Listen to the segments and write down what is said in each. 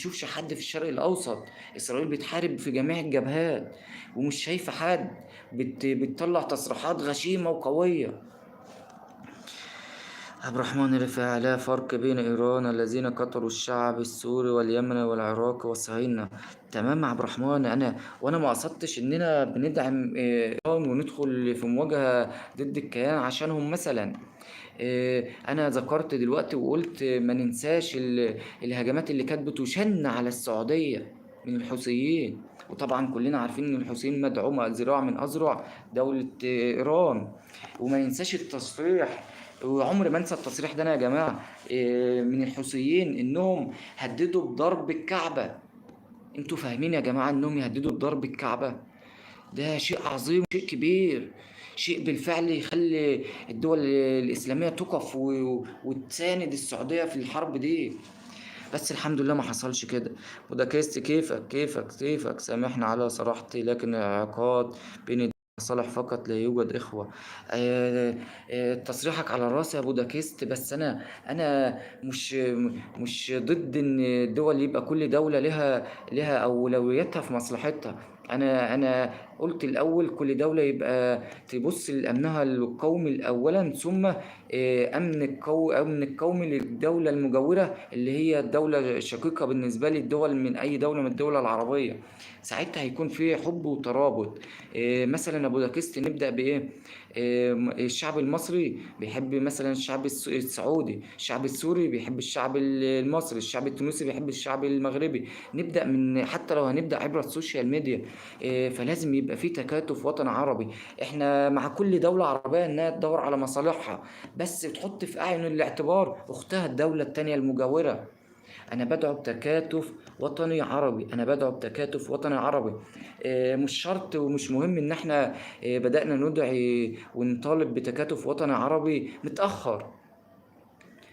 تشوفش حد في الشرق الأوسط. إسرائيل بتحارب في جميع الجبهات ومش شايفة حد. بتطلع تصريحات غشيمة وقوية. عبد الرحمن رفاعي: لا فرق بين إيران الذين قتلوا الشعب السوري واليمن والعراق والصهاينة. تمام يا عبد الرحمن، وأنا ما قصدتش إننا بندعم إيران وندخل في مواجهة ضد الكيان عشانهم مثلا. أنا ذكرت دلوقتي وقلت ما ننساش الهجمات اللي كانت بتشن على السعودية من الحوثيين. وطبعا كلنا عارفين إن الحوثيين مدعومة ذراع من أذرع دولة إيران. وما ننساش التصريح، وعمر ما انسى التصريح ده انا يا جماعه، من الحوثيين انهم هددوا بضرب الكعبه. انتوا فاهمين يا جماعه انهم يهددوا بضرب الكعبه؟ ده شيء عظيم، شيء كبير، شيء بالفعل يخلي الدول الاسلاميه تقف وتساند السعوديه في الحرب دي. بس الحمد لله ما حصلش كده. بوداكست: كيفك سامحني على صراحتي، لكن العلاقات بين صالح فقط، لا يوجد إخوة. تصريحك على راسي يا بوداكست، بس أنا مش ضد إن الدول يبقى كل دولة لها أولوياتها في مصلحتها. أنا قلت الأول كل دولة يبقى تبص لأمنها القومي أولا، ثم أمن القومي للدولة المجاورة اللي هي الدولة الشقيقة بالنسبة لي، الدول من أي دولة من الدول العربية. ساعتها هيكون في حب وترابط. مثلا ابو داكست نبدا بايه؟ الشعب المصري بيحب مثلا الشعب السعودي، الشعب السوري بيحب الشعب المصري، الشعب التونسي بيحب الشعب المغربي. نبدا من، حتى لو هنبدا عبر السوشيال ميديا، فلازم يبقى في تكاتف وطن عربي. احنا مع كل دوله عربيه انها تدور على مصالحها، بس تحط في اعين الاعتبار اختها الدوله التانيه المجاوره. انا بدعو بتكاتف وطني عربي، انا بدعو بتكاتف وطني عربي. مش شرط ومش مهم ان احنا بدأنا ندعي ونطالب بتكاتف وطني عربي متأخر.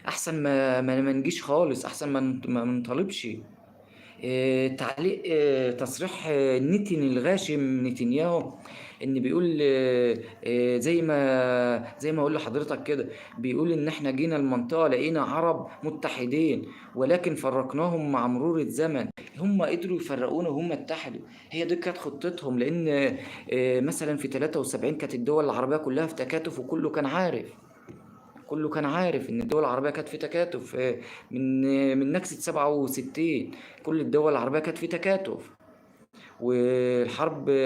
احسن ما نجيش خالص، احسن ما نطالبش. تعليق تصريح نتن الغاشم نتنياهو، ان بيقول زي ما اقول لحضرتك كده، بيقول ان احنا جينا المنطقة لقينا عرب متحدين ولكن فرقناهم مع مرور الزمن. هم قدروا يفرقونا وهم اتحدوا. هي دي كانت خطتهم، لان مثلا في 73 كانت الدول العربية كلها في تكاتف، وكله كان عارف، كله كان عارف ان الدول العربيه كانت في تكاتف. من نكسه 67 كل الدول العربيه كانت في تكاتف.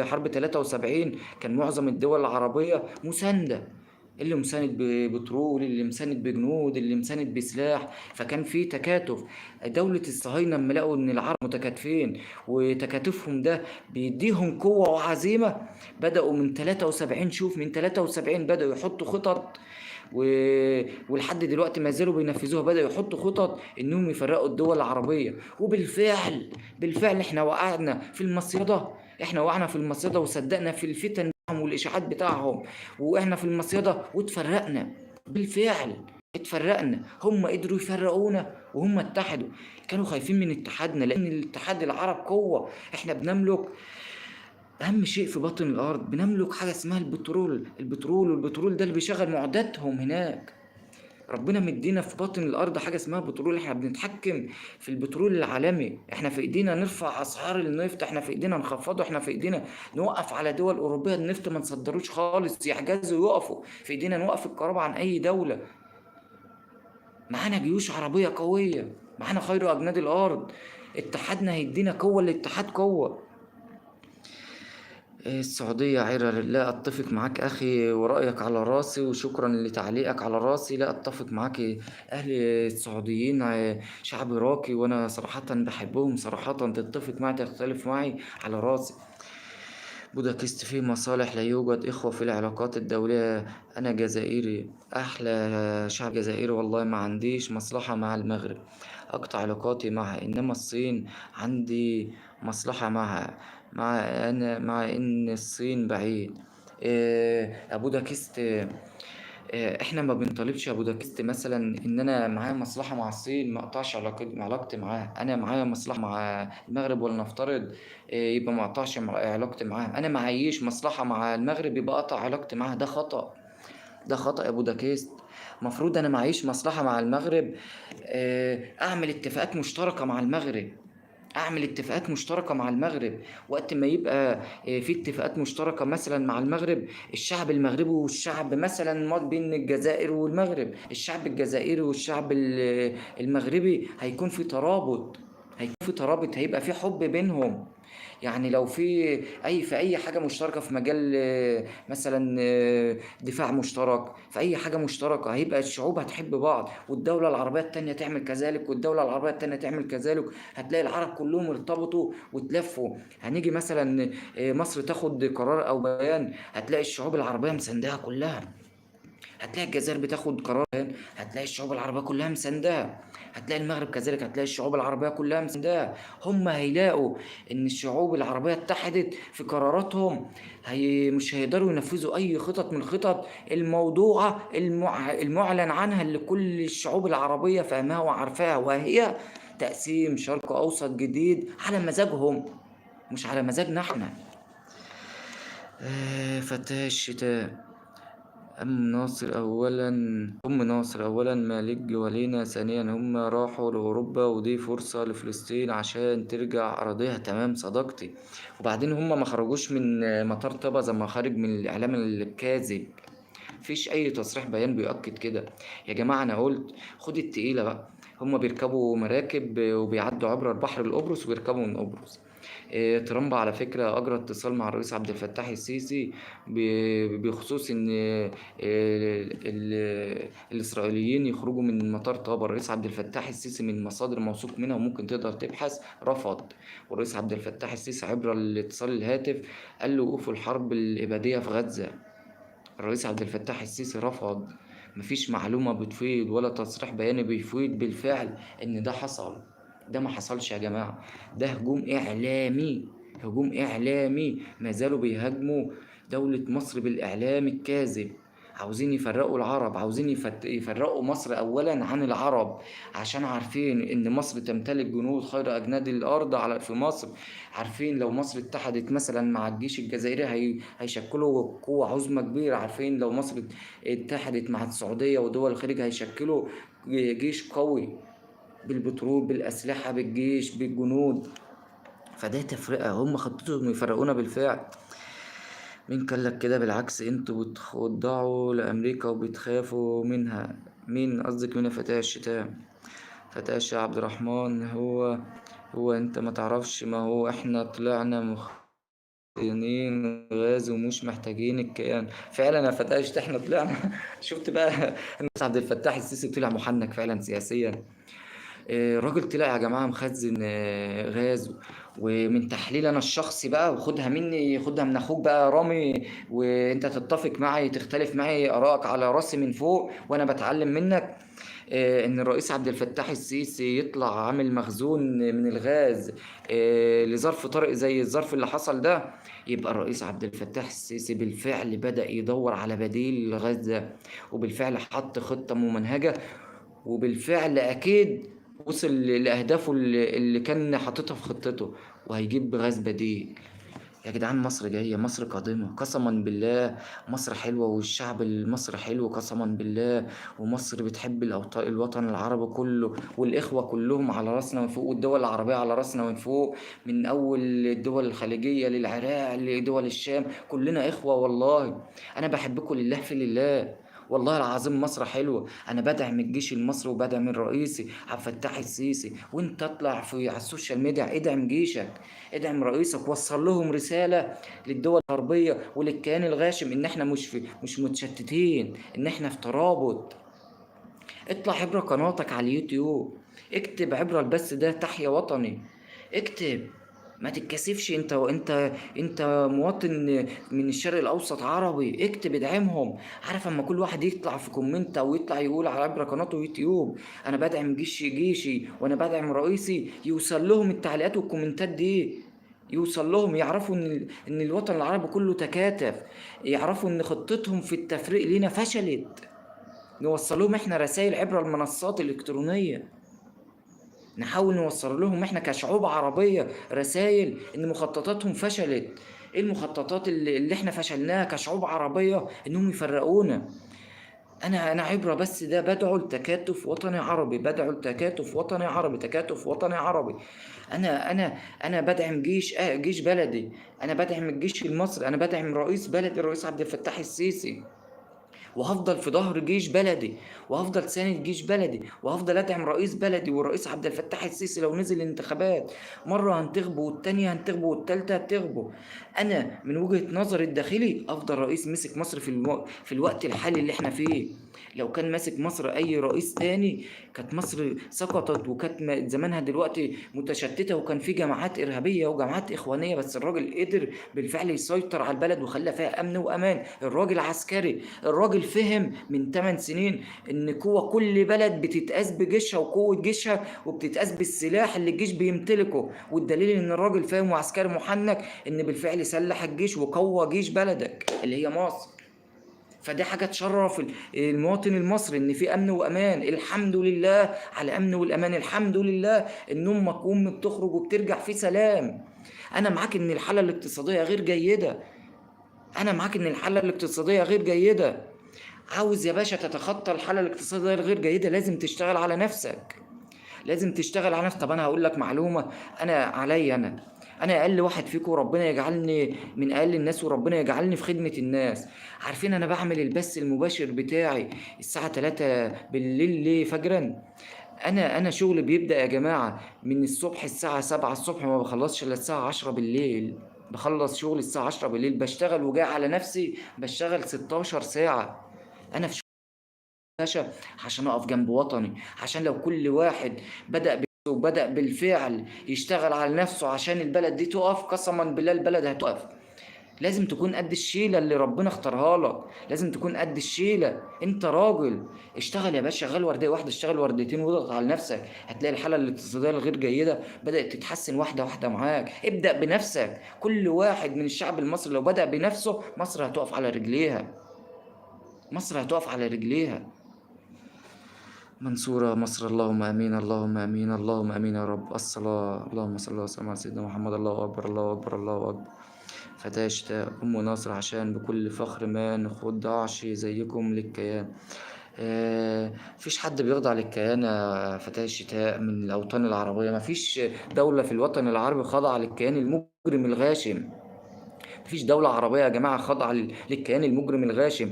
حرب 73 كان معظم الدول العربيه مسانده، اللي مساند ببترول، اللي مساند بجنود، اللي مساند بسلاح، فكان في تكاتف. دولة الصهاينة لما لقوا ان العرب متكاتفين وتكاتفهم ده بيديهم قوة وعزيمة، بدأوا من 73، شوف من 73 بدأوا يحطوا خطط و... ولحد دلوقتي ما زالوا بينفذوها. بدأوا يحطوا خطط انهم يفرقوا الدول العربية، بالفعل احنا وقعنا في المصيدة. وصدقنا في الفتن بتاعهم والاشاعات بتاعهم، واحنا في المصيدة واتفرقنا. بالفعل اتفرقنا، هم قدروا يفرقونا وهم اتحدوا. كانوا خايفين من اتحادنا، لان الاتحاد العرب قوة. احنا بنملك اهم شيء في باطن الارض، بنملك حاجه اسمها والبترول ده اللي بيشغل معداتهم هناك. ربنا مدينا في باطن الارض حاجه اسمها بترول، احنا بنتحكم في البترول العالمي. احنا في ايدينا نرفع اسعار النفط، احنا في ايدينا نخفضه، احنا في ايدينا نوقف على دول اوروبيه النفط ما نصدروش خالص، يحجزوا ويقفوا في ايدينا، نوقف الكهرباء عن اي دوله. معانا جيوش عربيه قويه، معانا خير اجناد الارض. اتحادنا هيدينا قوه، الاتحاد قوه. السعودية عرة، لا أتفق معاك أخي، ورأيك على راسي، وشكرا لتعليقك على راسي. لا أتفق معاك. أهل السعوديين شعب راقي، وأنا صراحة بحبهم صراحة. تتفق معي تختلف معي، على راسي. بودابست: فيه مصالح، لا يوجد إخوة في العلاقات الدولية. أنا جزائري، أحلى شعب جزائري والله، ما عنديش مصلحة مع المغرب، أقطع علاقاتي معها. إنما الصين عندي مصلحة معها، مع إن الصين بعيد. يا بودابست، احنا ما بنطالبش يا بودابست مثلا ان انا معايا مصلحه مع الصين ما اقطعش علاقتي معاها. انا معايا مصلحه مع المغرب، ولنفترض يبقى ما اقطعش علاقتي معاها. انا معيش مصلحه مع المغرب يبقى اقطع علاقتي معاها. ده خطأ، ده خطأ يا بودابست. المفروض انا معيش مصلحه مع المغرب اعمل اتفاقات مشتركه مع المغرب. اعمل اتفاقات مشتركة مع المغرب. وقت ما يبقى في اتفاقات مشتركة مثلا مع المغرب، الشعب المغربي والشعب مثلا بين الجزائر والمغرب، الشعب الجزائري والشعب المغربي هيكون في ترابط، هيكون في ترابط، هيبقى في حب بينهم. يعني لو في اي حاجه مشتركه في مجال مثلا دفاع مشترك، في اي حاجه مشتركه، هيبقى الشعوب هتحب بعض، والدوله العربيه التانيه تعمل كذلك، والدوله العربيه التانيه تعمل كذلك. هتلاقي العرب كلهم ارتبطوا وتلفوا. هنيجي مثلا مصر تاخد قرار او بيان، هتلاقي الشعوب العربيه مساندها كلها. هتلاقي الجزائر بتاخد قرار، هتلاقي الشعوب العربية كلها مساندها. هتلاقي المغرب كذلك، هتلاقي الشعوب العربية كلها مساندها. هم هيلاقوا ان الشعوب العربية اتحدت في قراراتهم، مش هيقدروا ينفذوا اي خطط من الخطط الموضوعة المعلن عنها اللي كل الشعوب العربية فاهمها وعارفاها، وهي تقسيم شرق اوسط جديد على مزاجهم، مش على مزاجنا احنا. فتاة الشتاء. أم ناصر أولا مالك جوالينا، ثانيا هم راحوا لأوروبا ودي فرصة لفلسطين عشان ترجع أراضيها. تمام صدقتي. وبعدين هم ما خرجوش من مطار طابا زي ما خارج من الإعلام الكاذب. مفيش أي تصريح بيان بيؤكد كده. يا جماعة أنا قلت خد التقيلة بقى. هم بيركبوا مراكب وبيعدوا عبر البحر القبرص وبيركبوا من قبرص. ترامب على فكرة أجرى اتصال مع الرئيس عبد الفتاح السيسي بخصوص إن الإسرائيليين يخرجوا من مطار طابا. الرئيس عبد الفتاح السيسي من مصادر موثوق منها وممكن تقدر تبحث رفض. والرئيس عبد الفتاح السيسي عبر الاتصال الهاتف قال له وقفوا الحرب الإبادية في غزة. الرئيس عبد الفتاح السيسي رفض. مفيش معلومة بتفيد ولا تصريح بياني بيفيد بالفعل إن ده حصل. ده ما حصلش يا جماعة. ده هجوم إعلامي، هجوم إعلامي. ما زالوا بيهاجموا دولة مصر بالإعلام الكاذب. عاوزين يفرقوا العرب، عاوزين يفرقوا مصر أولا عن العرب، عشان عارفين إن مصر تمتلك جنود خير أجناد الأرض في مصر. عارفين لو مصر اتحدت مثلا مع الجيش الجزائري هيشكلوا قوة عظمى كبيرة. عارفين لو مصر اتحدت مع السعودية ودول الخليج هيشكلوا جيش قوي بالبترول بالأسلحة بالجيش بالجنود. فده تفرقة، هم خطتهم يفرقونا بالفعل. مين قال لك كده؟ بالعكس انتوا بتخضعوا لأمريكا وبتخافوا منها. مين قصدك مين يا فتاة الشتاء؟ فتاة الشتاء عبد الرحمن. هو انت ما تعرفش، ما هو احنا طلعنا مخزنين غاز ومش محتاجين الكيان. فعلا يا فتاة الشتاء احنا طلعنا شفت بقى الناس عبد الفتاح السيسي طلع محنك فعلا سياسيا. راجل طلع يا جماعة مخزن غاز. ومن تحليل أنا الشخصي بقى، وخدها مني خدها من أخوك بقى رامي، وأنت تتفق معي تختلف معي آرائك على راسي من فوق وأنا بتعلم منك. إن الرئيس عبد الفتاح السيسي يطلع عامل مخزون من الغاز لظرف طارئ زي الظرف اللي حصل ده، يبقى الرئيس عبد الفتاح السيسي بالفعل بدأ يدور على بديل للغاز ده، وبالفعل حط خطة ممنهجة، وبالفعل أكيد وصل لأهدافه اللي كان حاططها في خطته، وهيجيب غاز بديل. يا جدعان مصر جاية، مصر قادمة قسما بالله. مصر حلوة والشعب المصري حلو قسما بالله. ومصر بتحب الوطن العربي كله، والإخوة كلهم على راسنا من فوق، والدول العربية على راسنا من فوق، من أول الدول الخليجية للعراق لدول الشام، كلنا إخوة والله. أنا بحبكم لله في لله. والله العظيم مصر حلوة. أنا بدعم الجيش المصري وبدعم الرئيسي عبد الفتاح السيسي، وأنت اطلع على السوشيال ميديا ادعم جيشك، ادعم رئيسك، وصل لهم رسالة للدول الغربية وللكيان الغاشم إن إحنا مش متشتتين، إن إحنا في ترابط. اطلع عبر قناتك على اليوتيوب، اكتب عبر البث ده تحيا وطني، اكتب. ما تتكسفش. انت مواطن من الشرق الاوسط عربي، اكتب ادعمهم. عارف اما كل واحد يطلع في كومنت او يطلع يقول على عبر قناته يوتيوب انا بدعم جيشي وانا بدعم رئيسي، يوصل لهم التعليقات والكومنتات دي، يوصل لهم، يعرفوا ان الوطن العربي كله تكاتف، يعرفوا ان خطتهم في التفريق لينا فشلت. نوصل لهم احنا رسائل عبر المنصات الإلكترونية، نحاول نوصل لهم احنا كشعوب عربية رسائل ان مخططاتهم فشلت. ايه المخططات اللي احنا فشلناها كشعوب عربية؟ انهم يفرقونا. انا عبره، بس ده بدعو لتكاتف وطني عربي، بدعو لتكاتف وطني عربي، تكاتف وطني عربي. انا بدعم جيش بلدي، انا بدعم الجيش المصري، انا بدعم رئيس بلدي الرئيس عبد الفتاح السيسي، وهفضل في ظهر جيش بلدي، وهفضل ساند جيش بلدي، وهفضل ادعم رئيس بلدي والرئيس عبد الفتاح السيسي. لو نزل الانتخابات مره هنتخبه، والتانيه هنتخبه، والتالته هنتخبه. انا من وجهة نظري الداخلي افضل رئيس مسك مصر في الوقت الحالي اللي احنا فيه. لو كان ماسك مصر اي رئيس تاني كانت مصر سقطت، وكانت زمانها دلوقتي متشتته، وكان في جماعات ارهابيه وجماعات اخوانيه. بس الراجل قدر بالفعل يسيطر على البلد وخلى فيها امن وامان. الراجل عسكري، الراجل فهم من 8 سنين ان قوة كل بلد بتتقاس بجيشها وقوة جيشها، وبتتقاس بالسلاح اللي الجيش بيمتلكه. والدليل ان الراجل فاهم وعسكري محنك ان بالفعل سلح الجيش وقوى جيش بلدك اللي هي مصر. فدي حاجة تشرف المواطن المصري ان في امن وامان. الحمد لله على الامن والامان، الحمد لله ان امك وامك بتخرج وبترجع في سلام. انا معاك ان الحالة الاقتصادية غير جيدة، انا معاك ان الحالة الاقتصادية غير جيدة. عاوز يا باشا تتخطى الحالة الاقتصادية الغير جيدة، لازم تشتغل على نفسك، لازم تشتغل على نفسك. طب انا هقول لك معلومة، انا عليا انا اقل واحد فيكم، ربنا يجعلني من اقل الناس، وربنا يجعلني في خدمة الناس. عارفين انا بعمل البث المباشر بتاعي الساعة 3 بالليل ليه فجرا؟ انا شغل بيبدأ يا جماعة من الصبح الساعة 7 الصبح، ما بخلصش الا الساعة 10 بالليل. بخلص شغل الساعة 10 بالليل، بشتغل وجاي على نفسي، بشتغل 16 ساعة. انا في باشا عشان اقف جنب وطني، عشان لو كل واحد بدأ بالفعل يشتغل على نفسه عشان البلد دي تقف، قسما بالله البلد هتقف. لازم تكون قد الشيلة اللي ربنا اختارها لك، لازم تكون قد الشيلة. انت راجل، اشتغل يا باشا، شغال وردية واحدة، اشتغل ورديتين، واضغط على نفسك، هتلاقي الحالة الاقتصادية الغير جيدة بدأت تتحسن واحدة واحدة معاك. ابدأ بنفسك، كل واحد من الشعب المصري لو بدأ بنفسه مصر هتقف على رجليها، مصر هتقف على رجليها. منصورة مصر، اللهم آمين، اللهم آمين، اللهم آمين يا رب. الصلاة، اللهم صل وسلم على سيدنا محمد. الله أكبر، الله أكبر، الله أكبر. فتاة شتاء أم ناصر، عشان بكل فخر ما نخضعش زيكم للكيان. مفيش حد بيخضع للكيان يا فتاة الشتاء من الأوطان العربية. مفيش دولة في الوطن العربي خاضعة للكيان المجرم الغاشم. مفيش دولة عربية يا جماعة خاضعة للكيان المجرم الغاشم.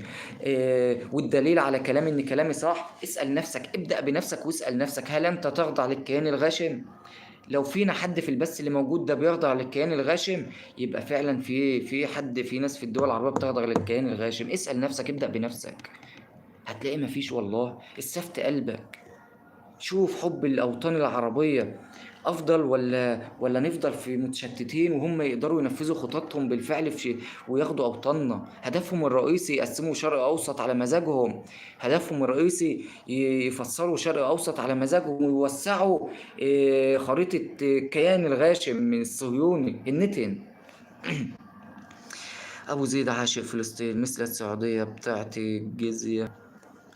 والدليل على كلام إن كلامي صح، اسأل نفسك، ابدأ بنفسك واسأل نفسك، هل أنت تخضع للكيان الغاشم؟ لو فينا حد في البث اللي موجود ده بيخضع للكيان الغاشم، يبقى فعلا في ناس في الدول العربية بتخضع للكيان الغاشم. اسأل نفسك، ابدأ بنفسك، هتلاقي مفيش والله. استفت قلبك، شوف حب الأوطان العربية أفضل ولا نفضل في متشتتين وهم يقدروا ينفذوا خططهم بالفعل وياخدوا أوطاننا. هدفهم الرئيسي يقسموا شرق أوسط على مزاجهم، هدفهم الرئيسي يفسروا شرق أوسط على مزاجهم، ويوسعوا خريطة الكيان الغاشم من الصهيوني النتن. أبو زيد عاشق فلسطين، مثل السعودية بتعطي جزية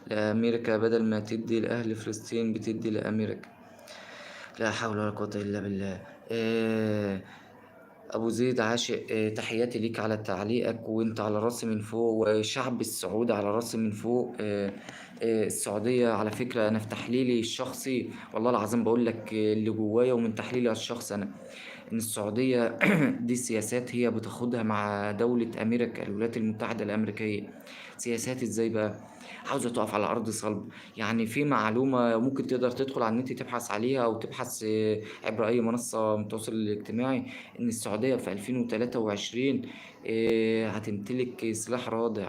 لأمريكا بدل ما تدي لأهل فلسطين بتدي لأمريكا. لا حول ولا قوة إلا بالله. أبو زيد عاشق، تحياتي ليك على تعليقك، وأنت على راسي من فوق، وشعب السعودي على راسي من فوق. السعودية على فكرة، أنا في تحليلي الشخصي والله العظيم بقول لك اللي جوايا ومن تحليلي الشخصي أنا، إن السعودية دي سياسات هي بتاخدها مع دولة أمريكا، الولايات المتحدة الأمريكية. سياسات إزاي بقى؟ عاوزة تقف على أرض صلب. يعني في معلومة ممكن تقدر تدخل على النت تبحث عليها، أو تبحث عبر أي منصة من التواصل الاجتماعي، إن السعودية في 2023 هتمتلك سلاح رادع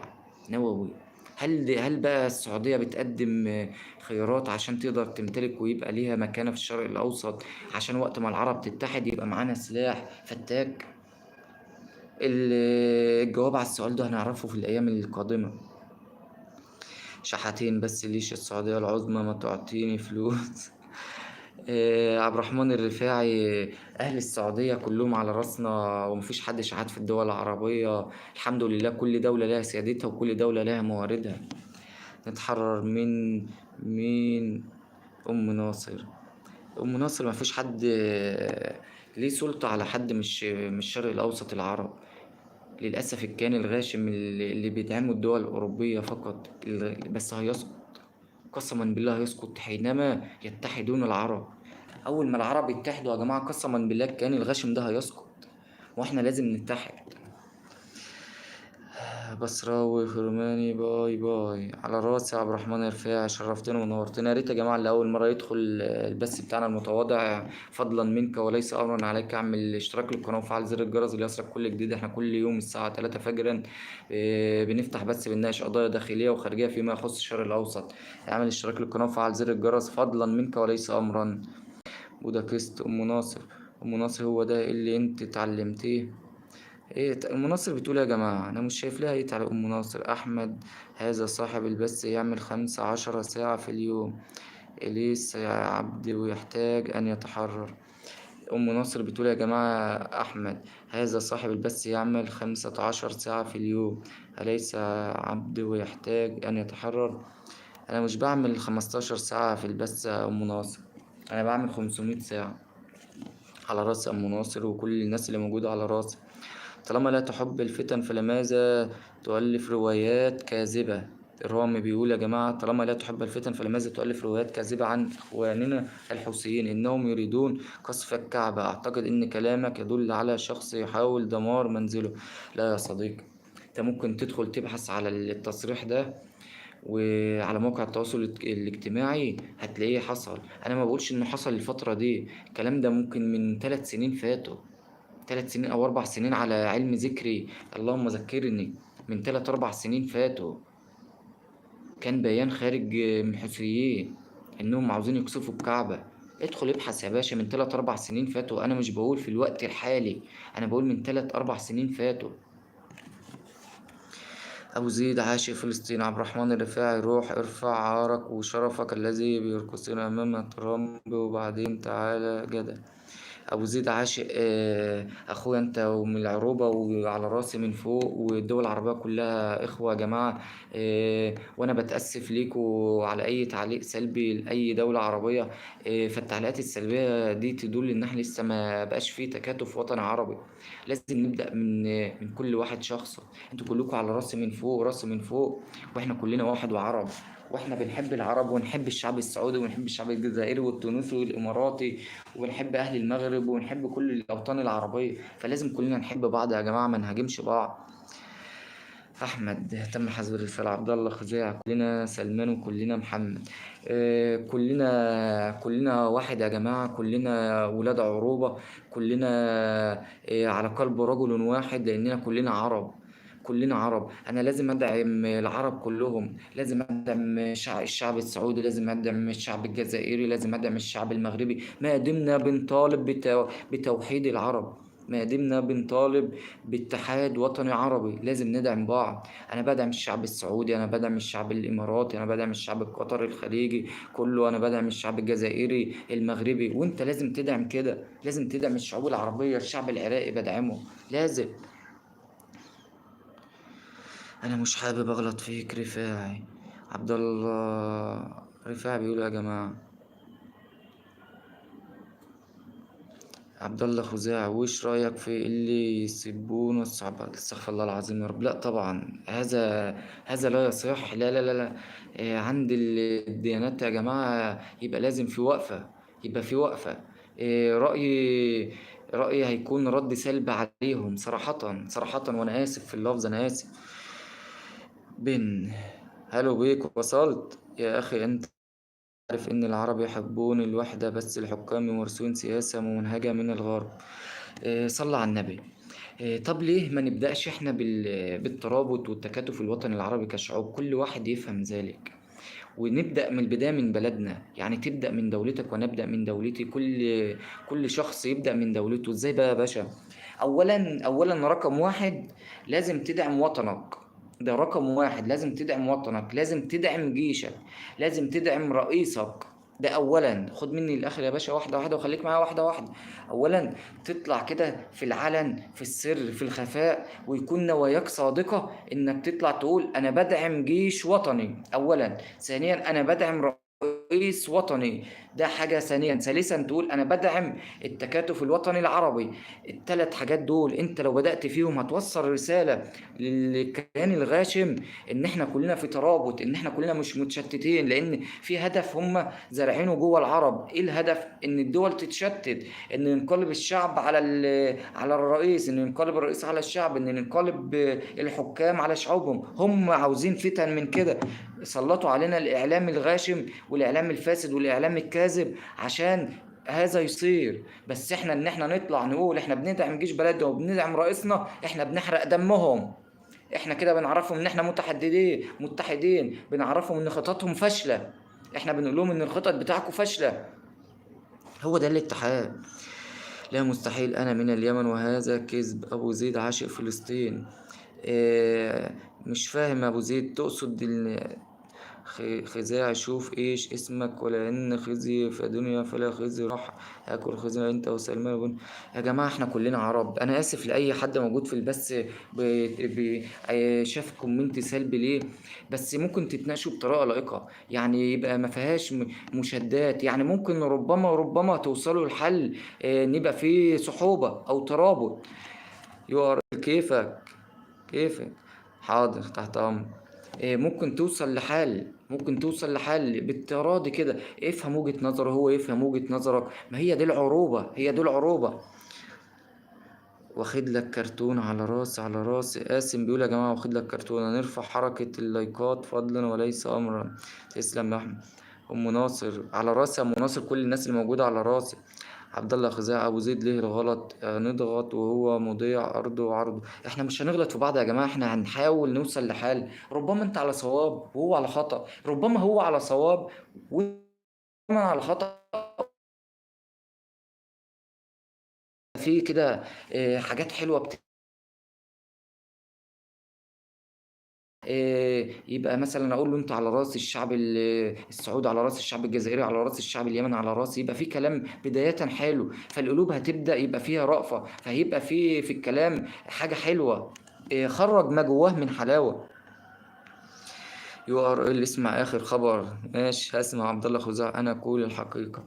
نووي. هل بقى السعودية بتقدم خيارات عشان تقدر تمتلك ويبقى ليها مكانة في الشرق الأوسط، عشان وقت ما العرب تتحد يبقى معانا سلاح فتاك؟ الجواب على السؤال ده هنعرفه في الأيام القادمة. شحاتين بس ليش السعودية العظمى ما تعطيني فلوس؟ عبد الرحمن الرفاعي، أهل السعودية كلهم على راسنا، ومفيش حد شحات في الدول العربية. الحمد لله كل دولة لها سيادتها وكل دولة لها مواردها. نتحرر من مين؟ أم ناصر. أم ناصر مفيش حد ليه سلطة على حد، مش الشرق الأوسط العرب. للأسف الكيان الغاشم اللي بيدعمه الدول الأوروبية فقط، بس هيسقط، قسما بالله هيسقط حينما يتحدون العرب. أول ما العرب يتحدوا يا جماعة قسما بالله الكيان الغاشم ده هيسقط، وإحنا لازم نتحد. بصراوي فرماني، باي باي على راسي يا عبد الرحمن الرفاعي، شرفتنا ونورتنا. يا ريت يا جماعه اللي اول مره يدخل البث بتاعنا المتواضع، فضلا منك وليس امرا عليك، اعمل اشتراك للقناه وفعل زر الجرس ليصلك كل جديد. احنا كل يوم الساعه 3 فجرا بنفتح بث بنناقش قضايا داخليه وخارجيه فيما يخص الشرق الاوسط. اعمل اشتراك للقناه وفعل زر الجرس فضلا منك وليس امرا. بودابست ام ناصر. ام ناصر هو ده اللي انت اتعلمتيه؟ ايه ام ناصر بتقول يا جماعة؟ انا مش شايف لها ايه على ام ناصر. احمد، هذا صاحب البث يعمل 15 ساعة في اليوم. اليس يا عبد ويحتاج ان يتحرر. ام ناصر بتقول يا جماعة احمد هذا صاحب البث يعمل 15 ساعة في اليوم، اليس عبد ويحتاج ان يتحرر؟ انا مش بعمل 15 ساعة في البث يا ام ناصر، انا بعمل 500 ساعة. على رأس ام ناصر وكل الناس اللي موجودة على راسي. طالما لا تحب الفتن فلماذا تؤلف روايات كاذبة؟ رامي بيقول يا جماعة طالما لا تحب الفتن فلماذا تؤلف روايات كاذبة عن إخواننا الحوثيين؟ إنهم يريدون قصف الكعبة. أعتقد إن كلامك يدل على شخص يحاول دمار منزله. لا يا صديقي، أنت ممكن تدخل تبحث على التصريح ده وعلى موقع التواصل الاجتماعي هتلاقيه حصل. أنا ما بقولش إنه حصل الفترة دي، الكلام ده ممكن من 3 سنين فاتوا، 3 سنين أو 4 سنين على علم ذكري، اللهم ذكرني. من 3 4 سنين فاتوا كان بيان خارج من الحوثيين إنهم عاوزين يقصفوا الكعبة. ادخل ابحث يا باشا، من 3 4 سنين فاتوا. أنا مش بقول في الوقت الحالي، أنا بقول من 3 4 سنين فاتوا. أبو زيد عاشق فلسطين. عبد الرحمن الرفاعي روح ارفع عارك وشرفك الذي بيرقصون أمام ترامب وبعدين تعالى جدل. ابو زيد عاشق اخويا انت ومن العروبه وعلى راسي من فوق، والدول العربيه كلها اخوه يا جماعه. وانا بتاسف ليكوا على اي تعليق سلبي لاي دوله عربيه. فالتعليقات السلبيه دي تدل ان احنا لسه ما بقاش فيه تكاتف وطني عربي. لازم نبدا من كل واحد شخصه. انتوا كلكم على راسي من فوق وراسي من فوق، واحنا كلنا واحد وعرب، واحنا بنحب العرب ونحب الشعب السعودي ونحب الشعب الجزائري والتونسي والاماراتي، وبنحب اهل المغرب ونحب كل الاوطان العربيه. فلازم كلنا نحب بعض يا جماعه، ما نهاجمش بعض. احمد تم حذف الرساله. عبد الله خزاعه. كلنا سلمان وكلنا محمد. كلنا واحد يا جماعه، كلنا ولاد عروبه، كلنا على قلب رجل واحد، لاننا كلنا عرب. كلنا عرب. انا لازم ادعم العرب كلهم، لازم ادعم الشعب السعودي، لازم ادعم الشعب الجزائري، لازم ادعم الشعب المغربي، ما دمنا بنطالب بتوحيد العرب، ما دمنا بنطالب باتحاد وطني عربي. لازم ندعم بعض. انا بدعم الشعب السعودي، انا بدعم الشعب الاماراتي، انا بدعم الشعب القطري الخليجي كله، انا بدعم الشعب الجزائري المغربي، وانت لازم تدعم كده، لازم تدعم الشعوب العربية. الشعب العراقي بدعمه، لازم. انا مش حابب اغلط فيك رفاعي. عبد الله رفاعي بيقول يا جماعة. عبد الله خزاعي، وش رأيك في اللي يسبون الصعب؟ استغفر الله العظيم يا رب. لا طبعا، هذا لا يصح. لا لا لا لا. عند الديانات يا جماعة يبقى لازم في وقفة، يبقى في وقفة. رأيي هيكون رد سلبي عليهم صراحة صراحة، وأنا آسف في اللفظ، أنا آسف. بن هلو بيك، وصلت يا أخي. أنت عارف إن العرب يحبون الوحدة، بس الحكام يمارسون سياسة ممنهجة من الغرب. صلى على النبي. طب ليه ما نبدأش إحنا بالترابط والتكاتف الوطني العربي كشعوب، كل واحد يفهم ذلك، ونبدأ من البداية من بلدنا. يعني تبدأ من دولتك ونبدأ من دولتي، كل شخص يبدأ من دولته. إزاي بقى يا باشا؟ أولا رقم واحد لازم تدعم وطنك. ده رقم واحد، لازم تدعم وطنك، لازم تدعم جيشك، لازم تدعم رئيسك. ده أولا. خد مني الآخر يا باشا، واحدة واحدة، وخليك معايا واحدة واحدة. أولا تطلع كده في العلن، في السر، في الخفاء، ويكون نواياك صادقة إنك تطلع تقول أنا بدعم جيش وطني أولا. ثانيا أنا بدعم رئيس وطني. ده حاجة ثانيا. ثالثا تقول أنا بدعم التكاتف الوطني العربي. الثلاث حاجات دول أنت لو بدأت فيهم هتوصل رسالة للكيان الغاشم إن إحنا كلنا في ترابط، إن إحنا كلنا مش متشتتين، لأن في هدف هم زارعينه جوه العرب. إيه الهدف؟ إن الدول تتشتت، إن ينقلب الشعب على الرئيس، إن ينقلب الرئيس على الشعب، إن ينقلب الحكام على شعوبهم. هم عاوزين فتن من كده. سلطوا علينا الإعلام الغاشم والإعلام الفاسد والإعلام الكاذب عشان هذا يصير. بس احنا ان احنا نطلع نقول احنا بندعم جيش بلدنا وبندعم رئيسنا، احنا بنحرق دمهم. احنا كده بنعرفهم ان احنا متحدين، بنعرفهم ان خططهم فاشلة، احنا بنقول لهم ان الخطط بتاعكم فاشلة. هو ده الاتحاد. لا مستحيل، أنا من اليمن وهذا كذب. أبو زيد عاشق فلسطين. مش فاهم يا أبو زيد، تقصد خزاعي شوف ايش اسمك، ولان خزي في دنيا فلا خزي راح اكل خزي انت وسلمان يا جماعه احنا كلنا عرب. انا اسف لاي حد موجود في البث شاف كومنت سلبي ليه، بس ممكن تتناقشوا بطريقه لائقه، يعني يبقى ما فيهاش مشادات. يعني ممكن ربما توصلوا لحل، نبقى فيه صحوبه او ترابط. كيفك كيفك؟ حاضر تحت امر. ممكن توصل لحل بالتراضي كده. افهم وجهة نظره، هو يفهم وجهة نظرك. ما هي دي العروبة. واخد لك كرتون على راسي. قاسم بيقول يا جماعة واخد لك كرتون، هنرفع حركة اللايكات فضلا وليس أمرا. تسلم يا أحمد. أم ناصر على راسي. أم ناصر كل الناس اللي موجودة على راسي. عبد الله خزاعة أبو زيد ليه الغلط؟ نضغط وهو مضيع أرضه وعرضه. إحنا مش هنغلط في بعض يا جماعة، إحنا هنحاول نوصل لحل. ربما أنت على صواب وهو على خطأ، ربما هو على صواب وأنا على خطأ. في كده حاجات حلوة يبقى مثلا اقول له انت على راس الشعب السعودي، على راس الشعب الجزائري، على راس الشعب اليمني، على راسي. يبقى في كلام بداية حلو، فالقلوب هتبدأ يبقى فيها رأفة، فهيبقى في الكلام حاجة حلوة. خرج ما جواه من حلاوة. يو ار ال اسمع اخر خبر. ماشي هسمع. عبد الله خزاع انا اقول الحقيقة.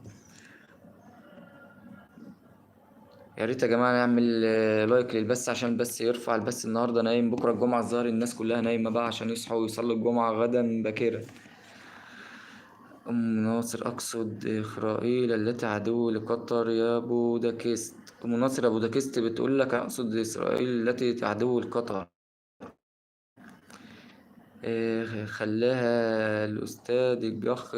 يا ريت يا جماعة نعمل لايك للبث عشان البث يرفع. البث النهاردة نايم، بكرة الجمعة الظاهر الناس كلها نايمة بقى عشان يصحوا ويصلوا الجمعة غدا باكرة. أم ناصر أقصد إسرائيل التي عدو لقطر يا بوداكست. أم ناصر يا بوداكست بتقول لك أقصد إسرائيل التي عدو لقطر. خلاها الأستاذ الجخ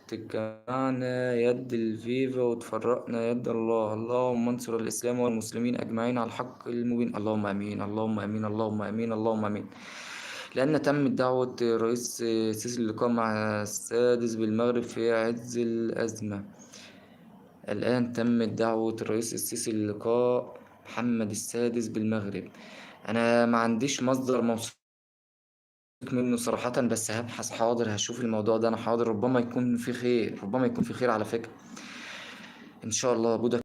تجمعنا يد الفيفا وتفرقنا يد الله. اللهم انصر الإسلام والمسلمين أجمعين على الحق المبين. اللهم آمين اللهم آمين اللهم آمين اللهم آمين. لأن تمت دعوة رئيس السيسي اللقاء مع السادس بالمغرب في عز الأزمة. الآن تمت دعوة الرئيس السيسي للقاء محمد السادس بالمغرب. أنا ما عنديش مصدر موثوق منه صراحة، بس هبحث. حاضر هشوف الموضوع ده. أنا حاضر، ربما يكون في خير على فكرة. إن شاء الله.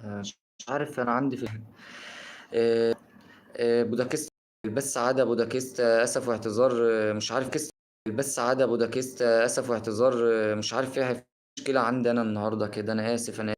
مش عارف، أنا عندي في آه، بوداكست البث عادة. بوداكست أسف واعتذار. مش عارف كست البث عادة. بوداكست أسف واعتذار. مش عارف فيها مشكلة عندي أنا النهاردة كده. أنا آسف.